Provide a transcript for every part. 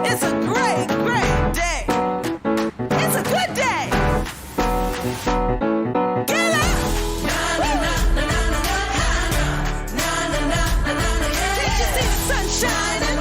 It's a great, great day. It's a good day. Get up. Can't you see the sun shining?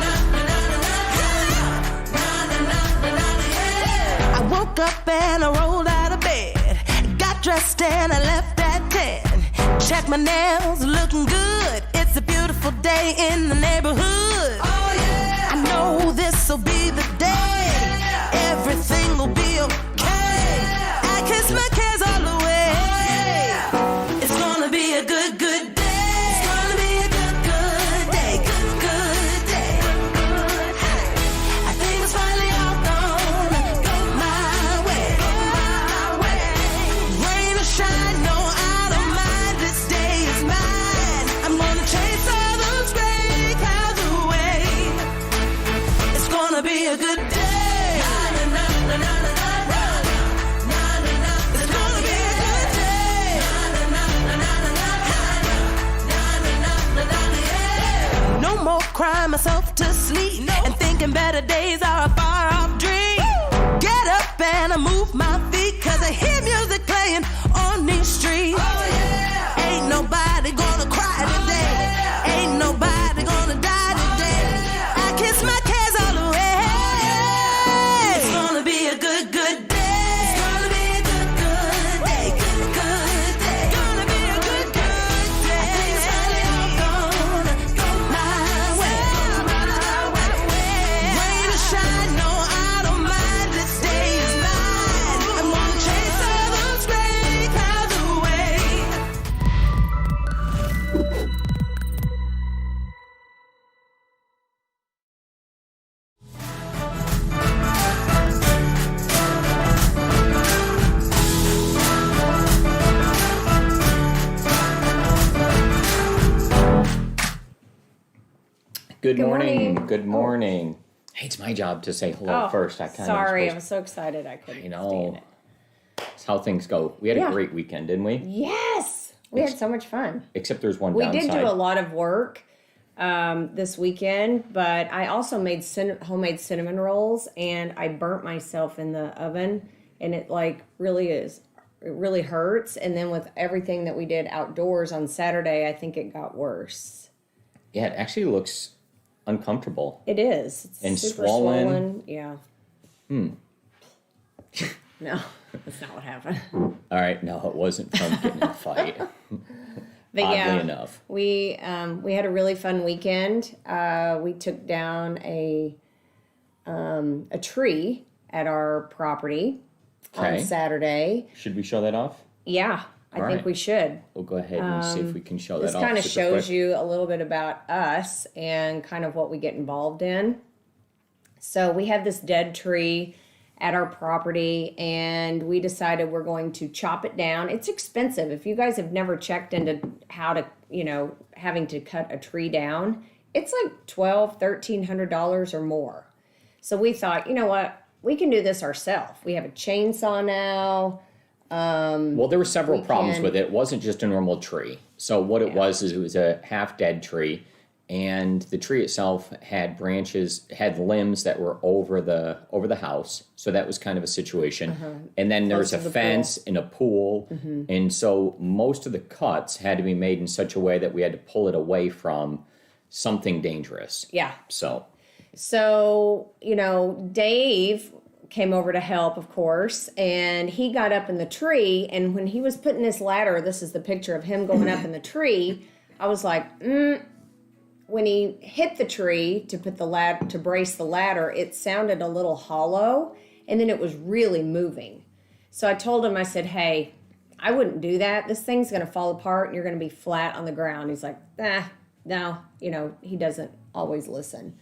I woke up and I rolled out of bed. Got dressed and I left at 10. Check my nails, looking good. It's a beautiful day in the neighborhood. Oh yeah. I know this'll be the day. Oh, yeah. Everything will be okay. Oh, yeah. I kiss my cares all away. Oh, yeah. It's gonna be a good, good day. It's gonna be a good, good day. Good, good day. I think it's finally all gonna go my way. Go my way. Rain or shine, no, I don't mind. This day is mine. I'm gonna chase all those gray clouds away. It's gonna be a good day. It's gonna be a good day. No more crying myself to sleep and thinking better days are a far off dream. Get up and I move my feet 'cause I hear music playing on these streets. Oh, yeah. Ain't nobody gonna cry today. Ain't nobody gonna die today. I kiss my cares all away. It's gonna be a good, good day. It's gonna be a good, good day. Good, good day. It's gonna be a good, good day. I think it's finally all gonna go my way. Rain or shine, no, I don't mind. This day is mine. I'm gonna chase all those gray clouds away. Good morning. morning. Good morning. Hey, it's my job to say hello first. I kind Sorry, of I'm so excited I couldn't I stand know. it. It's how things go. We had Yeah. a great weekend, didn't we? Yes, we had so much fun. Except there's one We downside. did do a lot of work this weekend, but I also made homemade cinnamon rolls, and I burnt myself in the oven, and it really hurts. And then with everything that we did outdoors on Saturday, I think it got worse. Yeah, it actually looks uncomfortable. It is. It's And super swollen. Yeah. No, that's not what happened. All right, no, it wasn't from getting in a fight. But Oddly enough. we had a really fun weekend. We took down a tree at our property on Okay. Saturday. Should we show that off? Yeah, I think right. we should. We'll go ahead and see if we can show This that off. kind of super shows quick. you a little bit about us and kind of what we get involved in. So we have this dead tree at our property, and we decided we're going to chop it down. It's expensive. If you guys have never checked into how to, having to cut a tree down, it's like $1,200-$1,300 or more. So we thought, you know what, we can do this ourselves. We have a chainsaw now. Well, there were several problems with it. It wasn't just a normal tree. So what it was is it was a half-dead tree, and the tree itself had branches, had limbs that were over the house. So that was kind of a situation. And then there's a to the fence and a pool. And so most of the cuts had to be made in such a way that we had to pull it away from something dangerous. Yeah. So So, Dave came over to help, of course, and he got up in the tree, and when he was putting this ladder, this is the picture of him going up in the tree, I was like, when he hit the tree to put to brace the ladder, it sounded a little hollow, and then it was really moving. So I told him, I said, hey, I wouldn't do that. This thing's going to fall apart, and you're going to be flat on the ground. He's like, no, he doesn't always listen.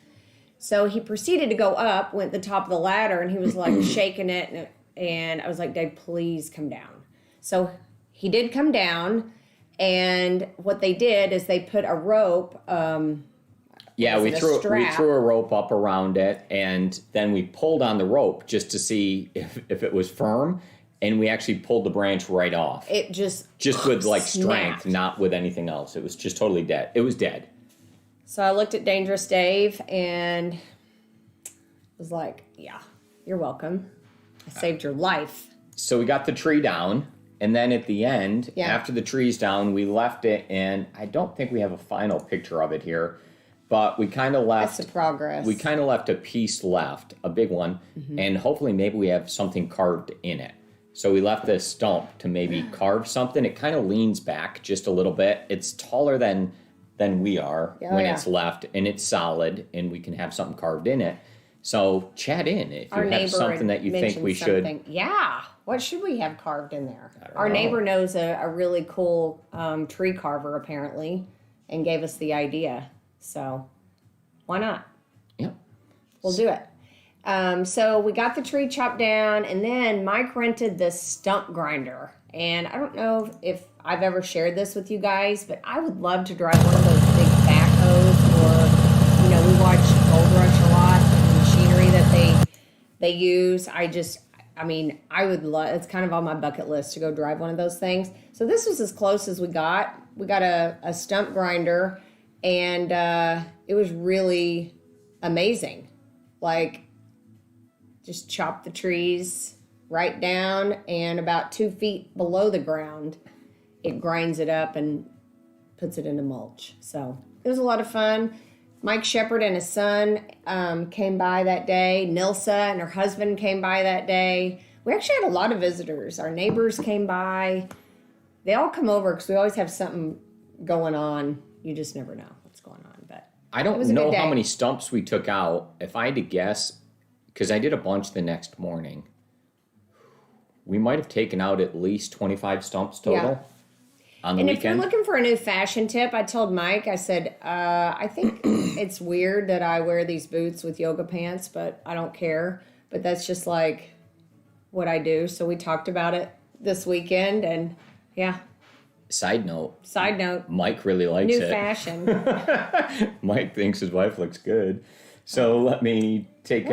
So he proceeded to go up, went to the top of the ladder, and he was like shaking it. And I was like, Dave, please come down. So he did come down. And what they did is they put a rope. we threw a rope up around it, and then we pulled on the rope just to see if it was firm. And we actually pulled the branch right off. It just with like strength, snapped. not with anything else. It was just totally dead. It was dead. So I looked at Dangerous Dave, and was like, yeah, you're welcome. I saved your life. So we got the tree down, and then at the end, Yeah. after the tree's down, we left it, and I don't think we have a final picture of it here, but we kind of left... That's the progress. We kind of left a piece left, a big one, and hopefully maybe we have something carved in it. So we left this stump to maybe carve something. It kind of leans back just a little bit. It's taller than we are when it's left, and it's solid, and we can have something carved in it. So chat in if you have something that you think we should. Yeah. What should we have carved in there? Our neighbor knows a really cool tree carver, apparently, and gave us the idea. So why not? Yeah. We'll do it. So we got the tree chopped down, and then Mike rented this stump grinder. And I don't know if I've ever shared this with you guys, but I would love to drive one of those big backhoes, or, we watch Gold Rush a lot, and the machinery that they use. I would love, it's kind of on my bucket list to go drive one of those things. So this was as close as we got. We got a stump grinder, and it was really amazing. Like, just chop the trees right down, and about 2 feet below the ground, it grinds it up and puts it into mulch. So it was a lot of fun. Mike Shepard and his son came by that day. Nilsa and her husband came by that day. We actually had a lot of visitors. Our neighbors came by. They all come over because we always have something going on. You just never know what's going on. But I don't know how many stumps we took out. If I had to guess, because I did a bunch the next morning, we might have taken out at least 25 stumps total on the weekend. And if you're looking for a new fashion tip, I told Mike, I said, I think it's weird that I wear these boots with yoga pants, but I don't care. But that's just like what I do. So we talked about it this weekend, and yeah. Side note. Mike really likes it. New fashion. Mike thinks his wife looks good. So let me take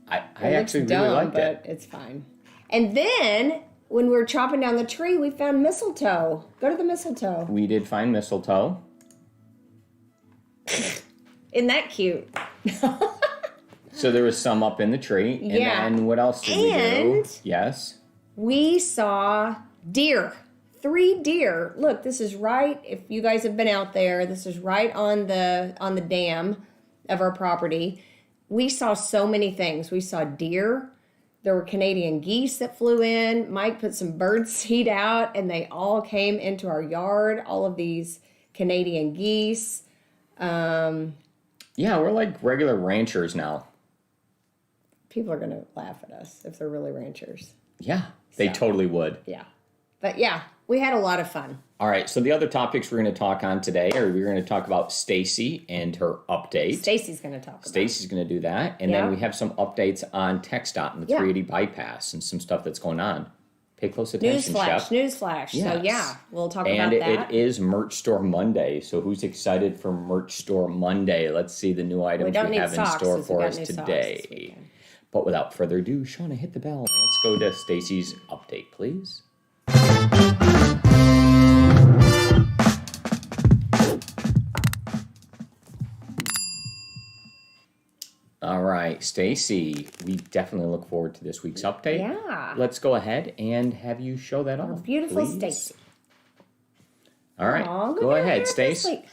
I actually really liked it. But it's fine. And then when we were chopping down the tree, we found mistletoe. Go to the mistletoe. We did find mistletoe. Isn't that cute? So there was some up in the tree. And then what else did we do? Yes. We saw deer. 3 deer. Look, this is right, if you guys have been out there, this is right on the dam of our property. We saw so many things. We saw deer. There were Canadian geese that flew in. Mike put some bird seed out, and they all came into our yard, all of these Canadian geese. Yeah, we're like regular ranchers now. People are going to laugh at us if they're really ranchers. Yeah, they totally would. Yeah. But yeah, we had a lot of fun. All right, so the other topics we're going to talk on today are we're going to talk about Stacey and her update. Stacey's going to talk about it. Stacey's going to do that. And then we have some updates on TxDOT and the 380 bypass and some stuff that's going on. Pay close attention, Chef. Newsflash. Yes. So yeah, we'll talk about that. And it is Merch Store Monday. So who's excited for Merch Store Monday? Let's see the new items we have in store for us today. But without further ado, Shana, hit the bell. Let's go to Stacey's update, please. All right, Stacey, we definitely look forward to this week's update. Yeah. Let's go ahead and have you show that off. Beautiful Stacey. All right, go ahead, Stacey.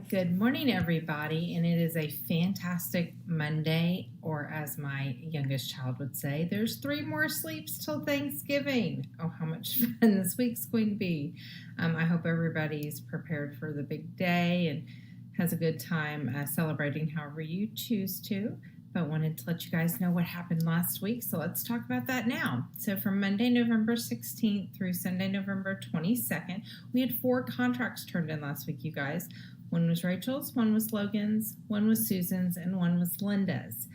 Good morning, everybody, and it is a fantastic Monday, or as my youngest child would say, there's 3 more sleeps till Thanksgiving. Oh, how much fun this week's going to be. I hope everybody's prepared for the big day and has a good time celebrating however you choose to, but wanted to let you guys know what happened last week, so let's talk about that now. So from Monday, November 16th through Sunday, November 22nd, we had 4 contracts turned in last week, you guys. 1 was Rachel's, 1 was Logan's, 1 was Susan's, and 1 was Linda's.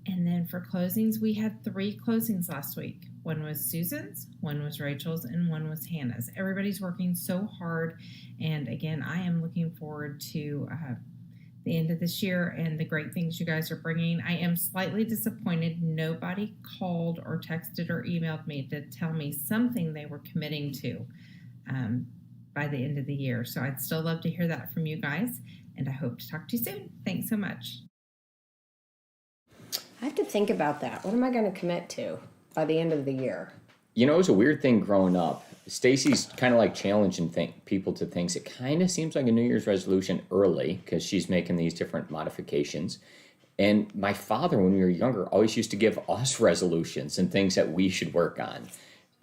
And then for closings, we had 3 closings last week. 1 was Susan's, 1 was Rachel's, and 1 was Hannah's. Everybody's working so hard. And again, I am looking forward to the end of this year and the great things you guys are bringing. I am slightly disappointed. Nobody called or texted or emailed me to tell me something they were committing to by the end of the year. So I'd still love to hear that from you guys. And I hope to talk to you soon. Thanks so much. I have to think about that. What am I going to commit to by the end of the year? You know, it was a weird thing growing up. Stacey's kind of like challenging people to things. It kind of seems like a New Year's resolution early because she's making these different modifications. And my father, when we were younger, always used to give us resolutions and things that we should work on.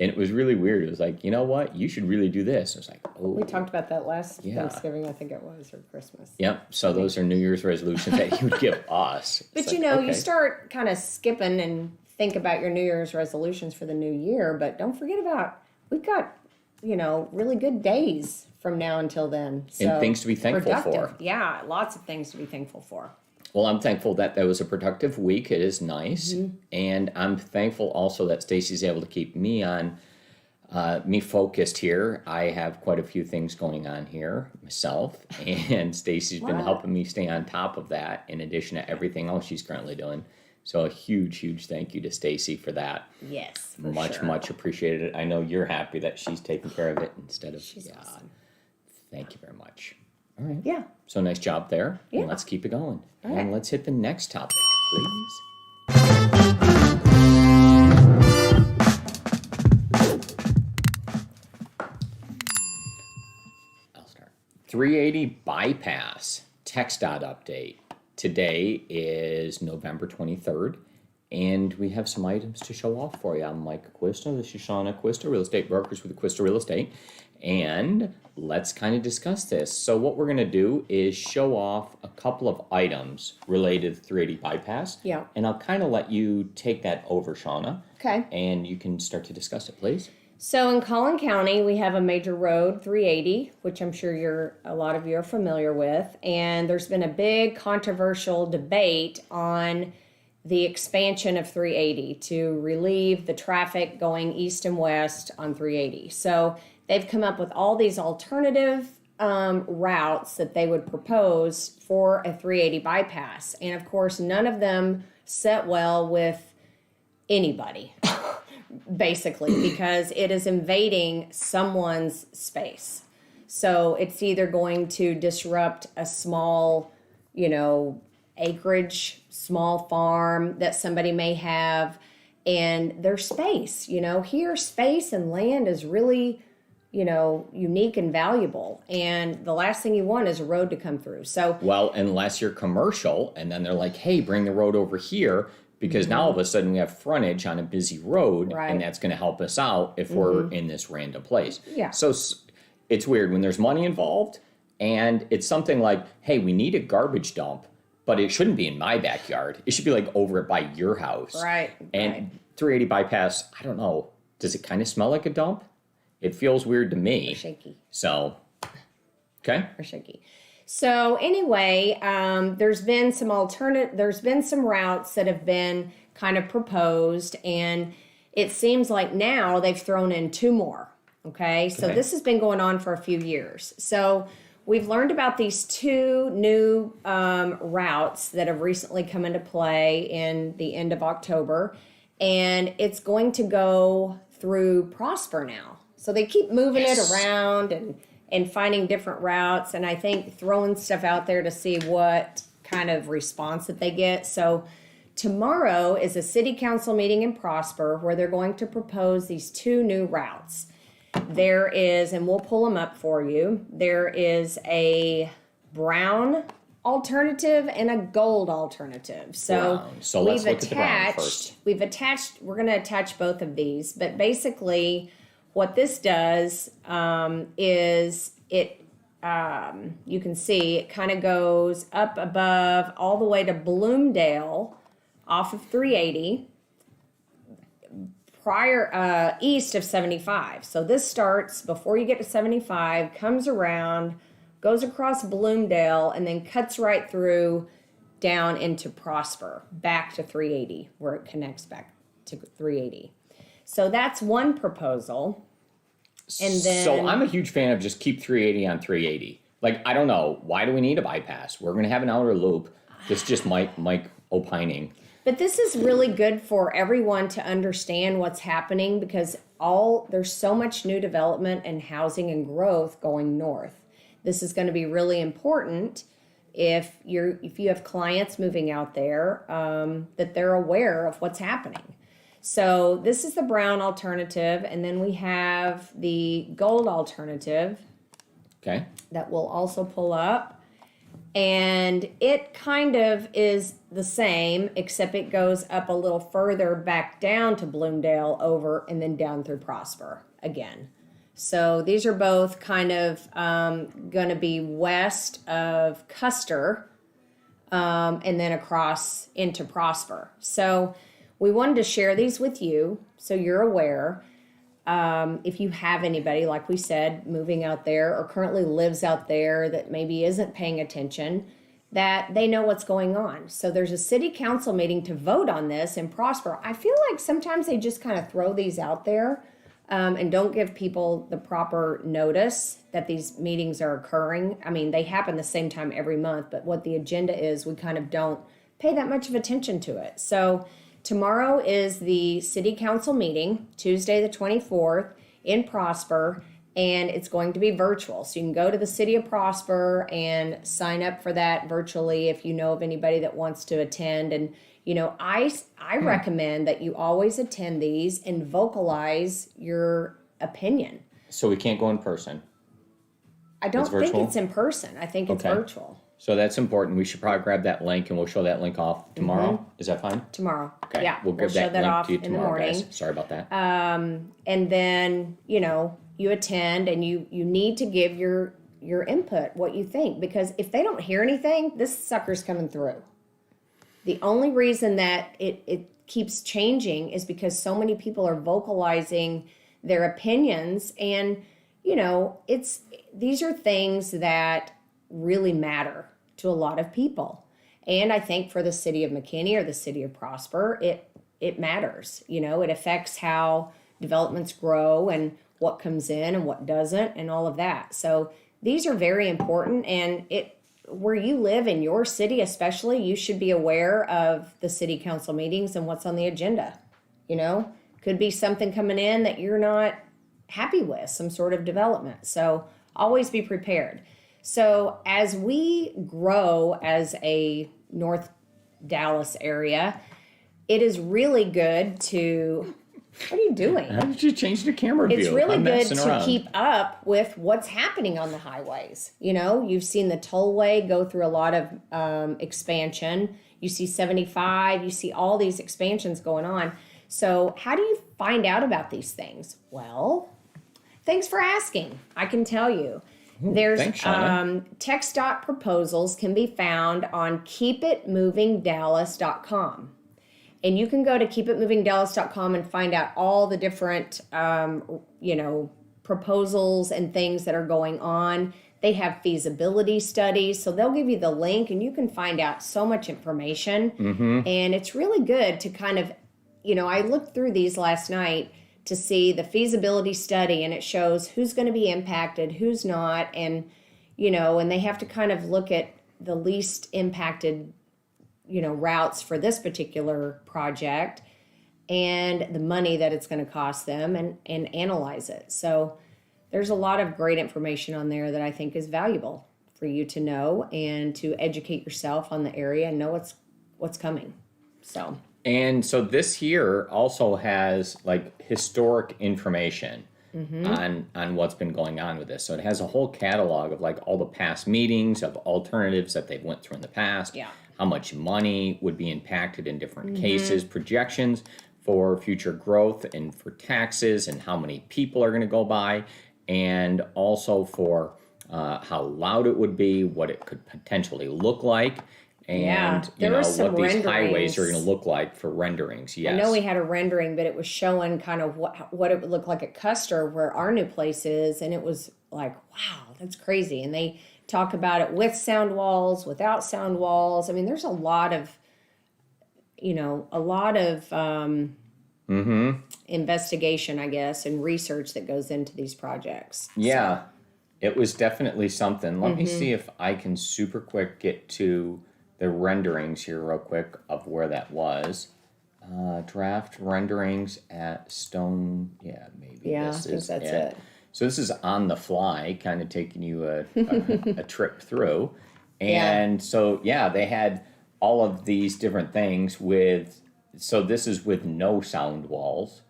And it was really weird. It was like, you know what? You should really do this. I was like, oh. We talked about that last Thanksgiving, I think it was, or Christmas. Yep. So those are New Year's resolutions that he would give us. But it's you like, know, okay. you start kind of skipping and think about your New Year's resolutions for the new year. But don't forget about, we've got, you know, really good days from now until then. So and things to be thankful for. Yeah, lots of things to be thankful for. Well, I'm thankful that was a productive week. It is nice. Mm-hmm. And I'm thankful also that Stacey's able to keep me on, me focused here. I have quite a few things going on here myself. And Stacey's been helping me stay on top of that in addition to everything else she's currently doing. So a huge, huge thank you to Stacey for that. Yes, much appreciated. I know you're happy that she's taking care of it instead of... She's awesome. Thank you very much. All right. Yeah. So nice job there. Yeah. And let's keep it going. All and right. let's hit the next topic, please. I'll start. 380 bypass TxDOT update. Today is November 23rd, and we have some items to show off for you. I'm Mike Acquisto. This is Shana Acquisto, real estate brokers with Acquisto Real Estate. And let's kind of discuss this. So what we're going to do is show off a couple of items related to 380 bypass. Yeah. And I'll kind of let you take that over, Shana. Okay. And you can start to discuss it, please. So in Collin County, we have a major road, 380, which I'm sure a lot of you are familiar with. And there's been a big controversial debate on the expansion of 380 to relieve the traffic going east and west on 380. So they've come up with all these alternative routes that they would propose for a 380 bypass. And of course, none of them set well with anybody, basically, because it is invading someone's space. So it's either going to disrupt a small, acreage, small farm that somebody may have, and their space. Here, space and land is really unique and valuable. And the last thing you want is a road to come through. So, well, unless you're commercial and then they're like, hey, bring the road over here, because now all of a sudden we have frontage on a busy road, right, and that's going to help us out if we're in this random place. Yeah. So it's weird when there's money involved and it's something like, hey, we need a garbage dump, but it shouldn't be in my backyard. It should be like over by your house. Right. And right. 380 bypass, I don't know. Does it kind of smell like a dump? It feels weird to me. Or shaky. So, okay. Or shaky. So anyway, there's been some routes that have been kind of proposed, and it seems like now they've thrown in two more. Okay. So this has been going on for a few years. So we've learned about these two new routes that have recently come into play in the end of October, and it's going to go through Prosper now. So they keep moving it around and finding different routes, and I think throwing stuff out there to see what kind of response that they get. So tomorrow is a city council meeting in Prosper where they're going to propose these two new routes. There is, and we'll pull them up for you, there is a brown alternative and a gold alternative. So let's look at the brown first. We're going to attach both of these, but basically what this does is it, you can see it kind of goes up above all the way to Bloomdale off of 380 east of 75. So this starts before you get to 75, comes around, goes across Bloomdale, and then cuts right through down into Prosper, back to 380, where it connects back to 380. So that's one proposal. And then, so I'm a huge fan of just keep 380 on 380. Like, I don't know, why do we need a bypass? We're going to have an outer loop. This is just Mike opining. But this is really good for everyone to understand what's happening, because there's so much new development and housing and growth going north. This is going to be really important if you have clients moving out there, that they're aware of what's happening. So this is the brown alternative, and then we have the gold alternative. Okay. That will also pull up. And it kind of is the same, except it goes up a little further back down to Bloomdale over and then down through Prosper again. So these are both kind of going to be west of Custer and then across into Prosper. So we wanted to share these with you so you're aware. If you have anybody, like we said, moving out there or currently lives out there that maybe isn't paying attention, that they know what's going on. So there's a city council meeting to vote on this in Prosper. I feel like sometimes they just kind of throw these out there and don't give people the proper notice that these meetings are occurring. I mean, they happen the same time every month, but what the agenda is, we kind of don't pay that much of attention to it. So tomorrow is the city council meeting, Tuesday the 24th in Prosper, and it's going to be virtual. So you can go to the City of Prosper and sign up for that virtually if you know of anybody that wants to attend. And, you know, I recommend that you always attend these and vocalize your opinion. So we can't go in person? I don't think it's in person. I think it's virtual. So that's important. We should probably grab that link, and we'll show that link off tomorrow. Mm-hmm. Is that fine? Tomorrow. Okay. Yeah. We'll grab that link off to you tomorrow, in the morning. guys. Sorry about that. And then, you know, you attend and you need to give your input, what you think. Because if they don't hear anything, this sucker's coming through. The only reason that it keeps changing is because so many people are vocalizing their opinions. And, you know, these are things that really matter to a lot of people. And I think for the city of McKinney or the city of Prosper, it matters. You know, it affects how developments grow and what comes in and what doesn't and all of that. So these are very important, and where you live in your city especially, you should be aware of the city council meetings and what's on the agenda. You know, could be something coming in that you're not happy with, some sort of development. So always be prepared. So as we grow as a North Dallas area, it is really good to... What are you doing? How did you change the camera view? It's really good to keep up with what's happening on the highways. You know, you've seen the tollway go through a lot of expansion. You see 75, you see all these expansions going on. So how do you find out about these things? Well, thanks for asking. I can tell you. There's TxDOT proposals can be found on keepitmovingdallas.com. And you can go to keepitmovingdallas.com and find out all the different, proposals and things that are going on. They have feasibility studies, so they'll give you the link and you can find out so much information. Mm-hmm. And it's really good to kind of, I looked through these last night to see the feasibility study, and it shows who's going to be impacted, who's not, and, and they have to kind of look at the least impacted routes for this particular project and the money that it's going to cost them and analyze it. So there's a lot of great information on there that I think is valuable for you to know and to educate yourself on the area and know what's coming. And so this here also has like historic information on what's been going on with this. So it has a whole catalog of like all the past meetings of alternatives that they've went through in the past. Yeah. How much money would be impacted in different cases, projections for future growth and for taxes and how many people are going to go by, and also for how loud it would be, what it could potentially look like, and what these highways are going to look like for renderings. Yes. I know we had a rendering, but it was showing kind of what it would look like at Custer, where our new place is, and it was like, wow, that's crazy. And they talk about it with sound walls, without sound walls. I mean, there's a lot of investigation, I guess, and research that goes into these projects. Yeah, it was definitely something. Let me see if I can super quick get to the renderings here real quick of where that was. Draft renderings at Stone. Yeah, maybe this is that's it. So this is on the fly, kind of taking you a trip through. And so, they had all of these different things so this is with no sound walls.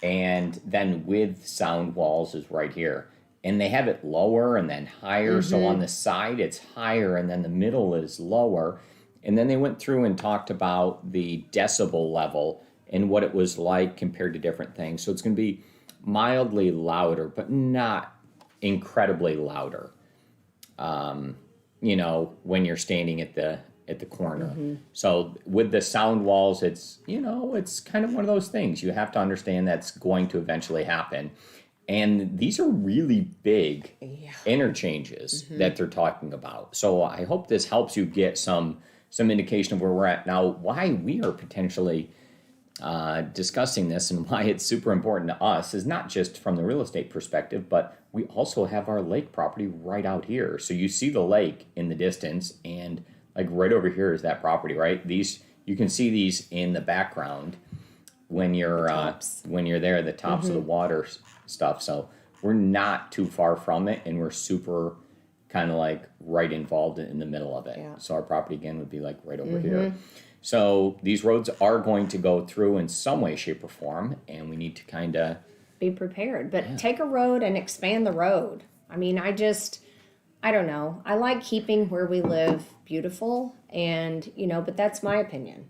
And then with sound walls is right here. And they have it lower and then higher. So on the side, it's higher, and then the middle is lower. And then they went through and talked about the decibel level and what it was like compared to different things. So it's going to be mildly louder, but not incredibly louder. When you're standing at the corner. So with the sound walls, it's kind of one of those things. You have to understand that's going to eventually happen. And these are really big interchanges that they're talking about. So I hope this helps you get some indication of where we're at now, why we are potentially discussing this, and why it's super important to us is not just from the real estate perspective, but we also have our lake property right out here. So you see the lake in the distance, and like right over here is that property, right? You can see these in the background when you're there, the tops of the water stuff. So we're not too far from it, and we're super kind of like right involved in the middle of it. Yeah. So our property again would be like right over here. So these roads are going to go through in some way, shape, or form, and we need to kind of be prepared. But take a road and expand the road. I mean, I don't know. I like keeping where we live beautiful, and but that's my opinion.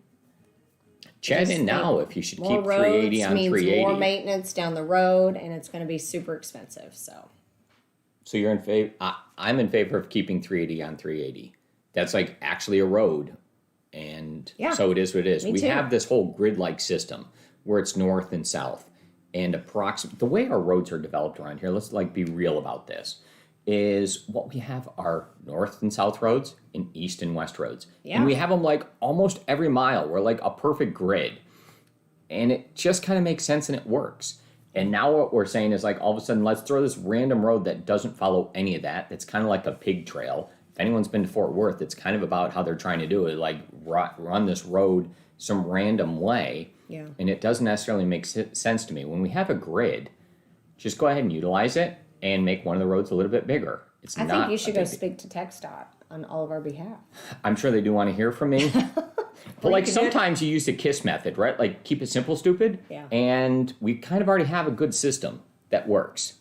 Chat in now if you should keep 380 on means 380. More maintenance down the road, and it's going to be super expensive. So you're in favor? I'm in favor of keeping 380 on 380. That's like actually a road. And so it is what it is. We have this whole grid-like system where it's north and south. And the way our roads are developed around here, let's be real about this, is what we have are north and south roads and east and west roads. Yeah. And we have them like almost every mile. We're like a perfect grid. And it just kind of makes sense and it works. And now what we're saying is like all of a sudden, let's throw this random road that doesn't follow any of that. It's kind of like a pig trail. If anyone's been to Fort Worth, it's kind of about how they're trying to do it, like run this road some random way. Yeah. And it doesn't necessarily make sense to me. When we have a grid, just go ahead and utilize it and make one of the roads a little bit bigger. I think you should go speak to TxDOT on all of our behalf. I'm sure they do want to hear from me. But like sometimes you use the KISS method, right? Like keep it simple, stupid. Yeah. And we kind of already have a good system that works.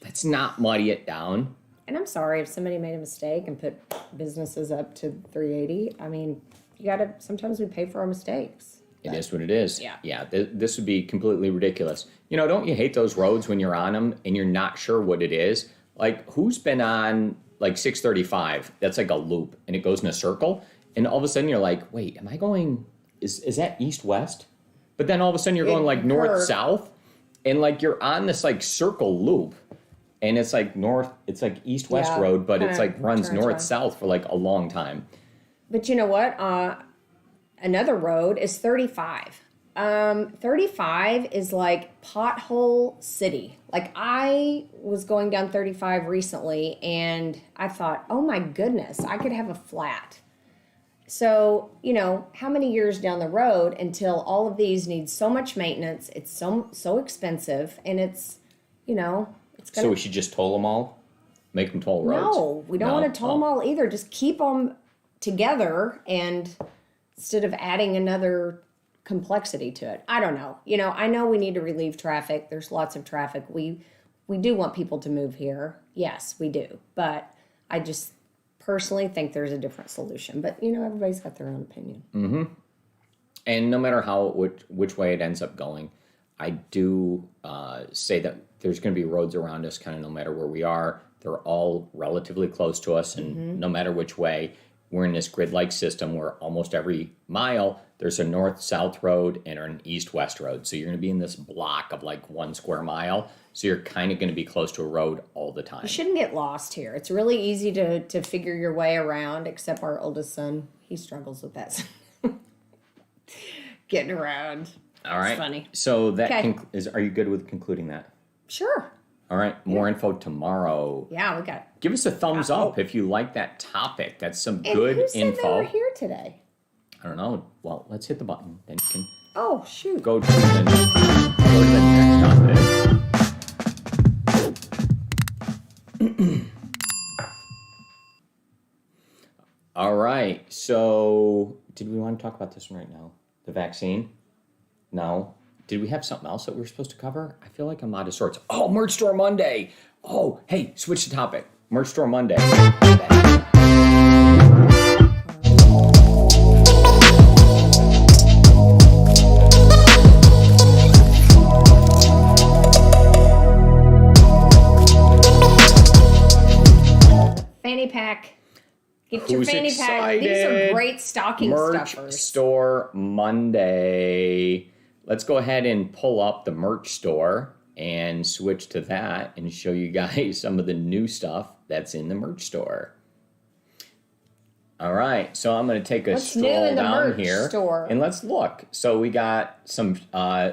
Let's not muddy it down. And I'm sorry if somebody made a mistake and put businesses up to 380. I mean, sometimes we pay for our mistakes. It is what it is. Yeah. Yeah. This would be completely ridiculous. Don't you hate those roads when you're on them and you're not sure what it is? Like who's been on like 635? That's like a loop and it goes in a circle. And all of a sudden you're like, wait, am I going, is that east-west? But then all of a sudden you're going like north-south and like you're on this like circle loop and it's like it's east-west road, but it's like runs north-south for like a long time. But you know what? Another road is 35. 35 is like pothole city. Like I was going down 35 recently and I thought, oh my goodness, I could have a flat. So, how many years down the road until all of these need so much maintenance, it's so expensive, and it's gonna... So we should just toll them all? Make them toll roads? No, we don't want to toll them all either. Just keep them together, and instead of adding another complexity to it. I don't know. I know we need to relieve traffic. There's lots of traffic. We do want people to move here. Yes, we do. But I just... personally think there's a different solution, but everybody's got their own opinion. Mm-hmm. And no matter which way it ends up going, I do say that there's going to be roads around us kind of no matter where we are. They're all relatively close to us, and no matter which way, we're in this grid-like system where almost every mile there's a north-south road and an east-west road. So you're going to be in this block of like 1 square mile. So you're kind of going to be close to a road all the time. You shouldn't get lost here. It's really easy to figure your way around, except our oldest son. He struggles with that. Getting around. All right. It's funny. So are you good with concluding that? Sure. All right. More info tomorrow. Yeah, we got. Give us a thumbs up if you like that topic. That's some and good who said info. They were here today? I don't know. Well, let's hit the button. Then you can. Oh shoot. Go to the next topic. All right. So, did we want to talk about this one right now? The vaccine? No. Did we have something else that we were supposed to cover? I feel like I'm out of sorts. Oh, Merch Store Monday. Oh, hey, switch the topic. Merch Store Monday. Fanny pack. Get your fanny pack. These are great stocking Merch stuffers. Store Monday. Let's go ahead and pull up the merch store and switch to that and show you guys some of the new stuff that's in the merch store. All right, so I'm going to take a stroll down here store? And let's look. So we got some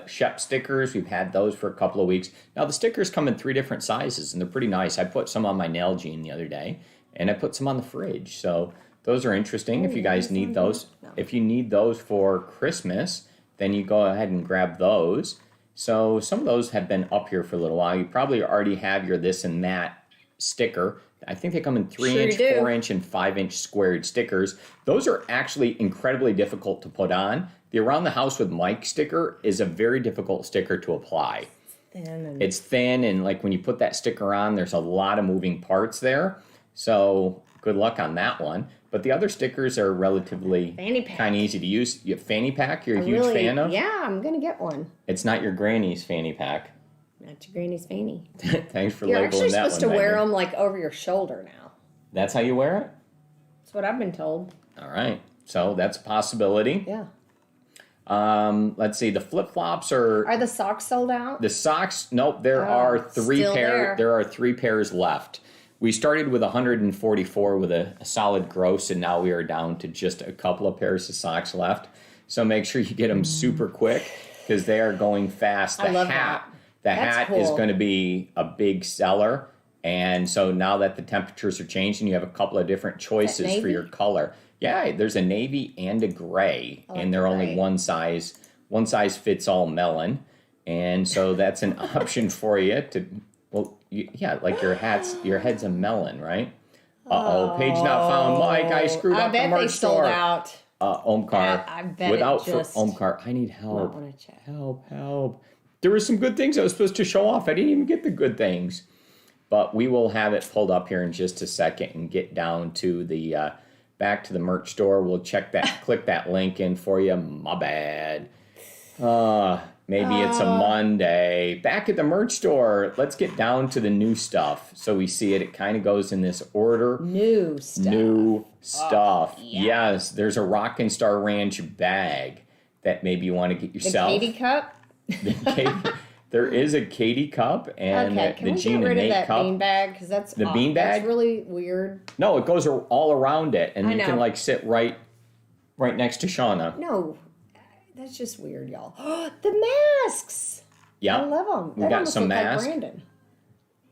Shep stickers. We've had those for a couple of weeks. Now the stickers come in 3 different sizes and they're pretty nice. I put some on my nail gene the other day and I put some on the fridge. So those are interesting. If you guys need those, if you need those for Christmas, then you go ahead and grab those. So some of those have been up here for a little while. You probably already have your this and that sticker. I think they come in 3-inch, 4-inch, and 5-inch squared stickers. Those are actually incredibly difficult to put on. The Around the House with Mike sticker is a very difficult sticker to apply. It's thin, and like when you put that sticker on, there's a lot of moving parts there. So good luck on that one. But the other stickers are relatively kind of easy to use. You have fanny pack you're a huge fan of? Yeah, I'm going to get one. It's not your granny's fanny pack. Not your granny's fanny. Thanks for You're labeling that one. You're actually supposed to wear them like over your shoulder now. That's how you wear it? That's what I've been told. All right. So that's a possibility. Yeah. Let's see. The flip-flops are... Are the socks sold out? The socks, nope. There are 3 pairs. There are 3 pairs left. We started with 144 with a solid gross, and now we are down to just a couple of pairs of socks left. So make sure you get them super quick because they are going fast. I love that. The hat is going to be a big seller. And so now that the temperatures are changing, you have a couple of different choices for your color. Yeah, there's a navy and a gray, and they're only one size fits all melon. And so that's an option for you to, well, yeah, like your head's a melon, right? Page not found. Mike, I screwed up the merch store. I bet they sold out. Omkar. I bet Omkar, I need help. Help. There were some good things I was supposed to show off. I didn't even get the good things. But we will have it pulled up here in just a second and get down to the back to the merch store. We'll check that, click that link in for you. My bad. Maybe it's a Monday. Back at the merch store, let's get down to the new stuff. So we see it. It kind of goes in this order. New stuff. Yeah. Yes, there's a Rockin' Star Ranch bag that maybe you want to get yourself. The Katie cup? There is a Katie cup and the Gene and Nate cup. Bean bag? Because that's the bean bag. That's really weird. No, it goes all around it, and you can like sit right next to Shana. No, that's just weird, y'all. The masks. Yeah, I love them. We got some masks. Like Brandon.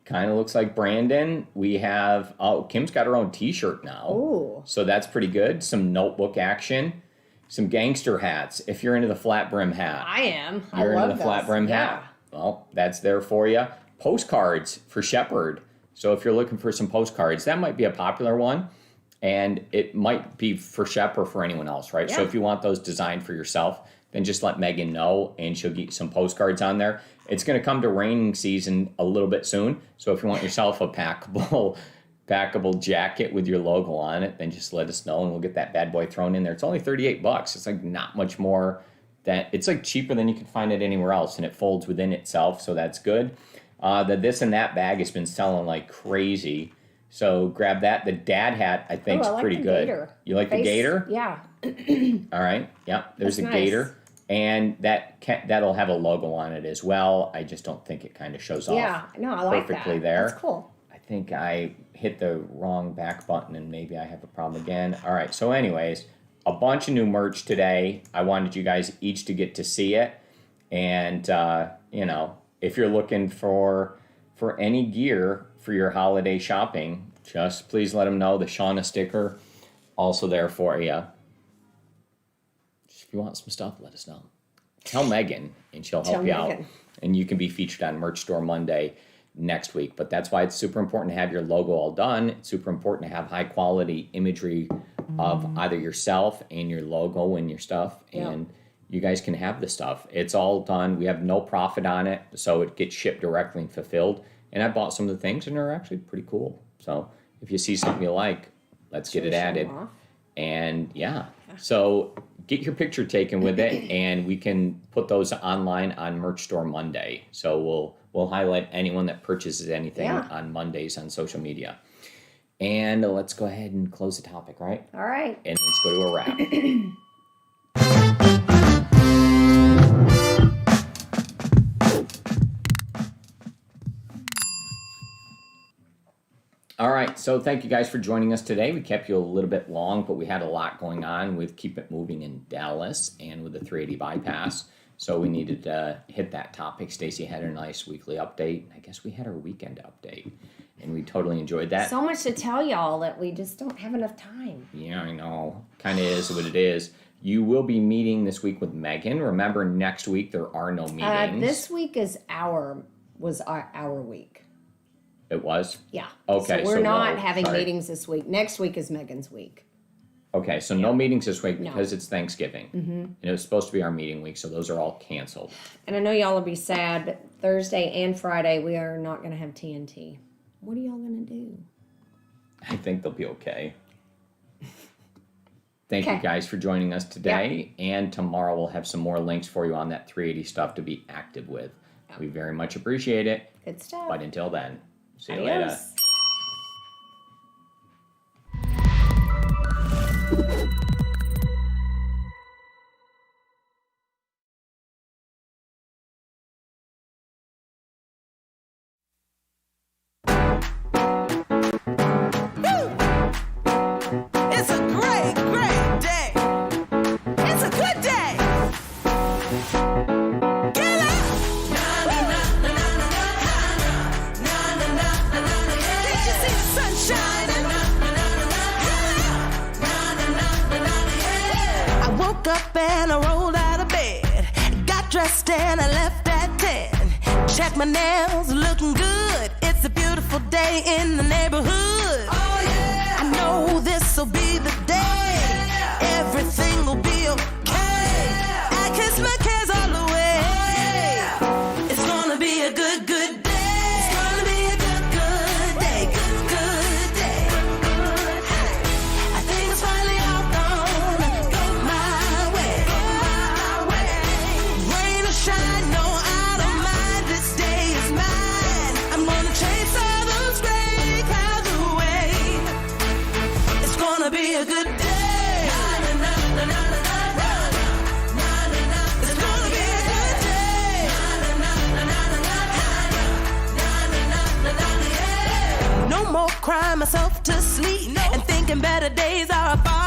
Kind of looks like Brandon. We have Kim's got her own T-shirt now. Oh, so that's pretty good. Some notebook action. Some gangster hats. If you're into the flat brim hat, I am. You're into the flat brim hat. Well, that's there for you. Postcards for Shepherd. So if you're looking for some postcards, that might be a popular one. And it might be for Shep or for anyone else, right? Yeah. So if you want those designed for yourself, then just let Megan know and she'll get some postcards on there. It's going to come to raining season a little bit soon. So if you want yourself a packable jacket with your logo on it, then just let us know and we'll get that bad boy thrown in there. It's only $38. It's like not much more. It's like cheaper than you can find it anywhere else, and it folds within itself, so that's good. The This and That bag has been selling like crazy, so grab that. The dad hat, I think, is pretty good. Gator. You like the gator? Yeah. All right. Yeah, there's a gator, and that'll have a logo on it as well. I just don't think it kind of shows off. Yeah, no, I like perfectly that. there. That's cool. I think I hit the wrong back button, and maybe I have a problem again. All right. So, anyways. A bunch of new merch today. I wanted you guys each to get to see it. And, if you're looking for any gear for your holiday shopping, just please let them know. The Shana sticker also there for you. If you want some stuff, let us know. Tell Megan, and she'll help you out. And you can be featured on Merch Store Monday next week. But that's why it's super important to have your logo all done. It's super important to have high quality imagery of either yourself and your logo and your stuff, and you guys can have the stuff. It's all done. We have no profit on it, so it gets shipped directly and fulfilled. And I bought some of the things, and they're actually pretty cool. So if you see something you like, let's get it added. And so get your picture taken with it, and we can put those online on Merch Store Monday. So we'll highlight anyone that purchases anything on Mondays on social media. And let's go ahead and close the topic, right? All right. And let's go to a wrap. All right, so thank you guys for joining us today. We kept you a little bit long, but we had a lot going on with Keep It Moving in Dallas and with the 380 bypass. So we needed to hit that topic. Stacey had a nice weekly update. I guess we had our weekend update, and we totally enjoyed that. So much to tell y'all that we just don't have enough time. Yeah, I know. Kind of is what it is. You will be meeting this week with Megan. Remember, next week there are no meetings. This week was our week. It was? Yeah. Okay. So we're not having meetings this week. Next week is Megan's week. Okay, so no meetings this week because it's Thanksgiving. And it was supposed to be our meeting week, so those are all canceled. And I know y'all will be sad, but Thursday and Friday we are not going to have TNT. What are y'all going to do? I think they'll be okay. Thank you guys for joining us today. And tomorrow we'll have some more links for you on that 380 stuff to be active with. We very much appreciate it. Good stuff. But until then, see you Adios. later. It's a great, great day. It's a good day. Get up. Can't you see the sun shining? I woke up and I rolled out of bed. Got dressed and I left at 10. Checked my nails, looking good. It's a beautiful day in the neighborhood. I know this'll be the day. Everything will be okay. I kiss my cares all away. It's gonna be a good, good day. It's gonna be a good, good day. Good, good day. I think it's finally all gonna go my way. Rain or shine, no, I don't mind. This day is mine. I'm gonna chase all those gray clouds away. It's gonna be a good day. It's gonna be a good day. No more crying myself to sleep and thinking better days are far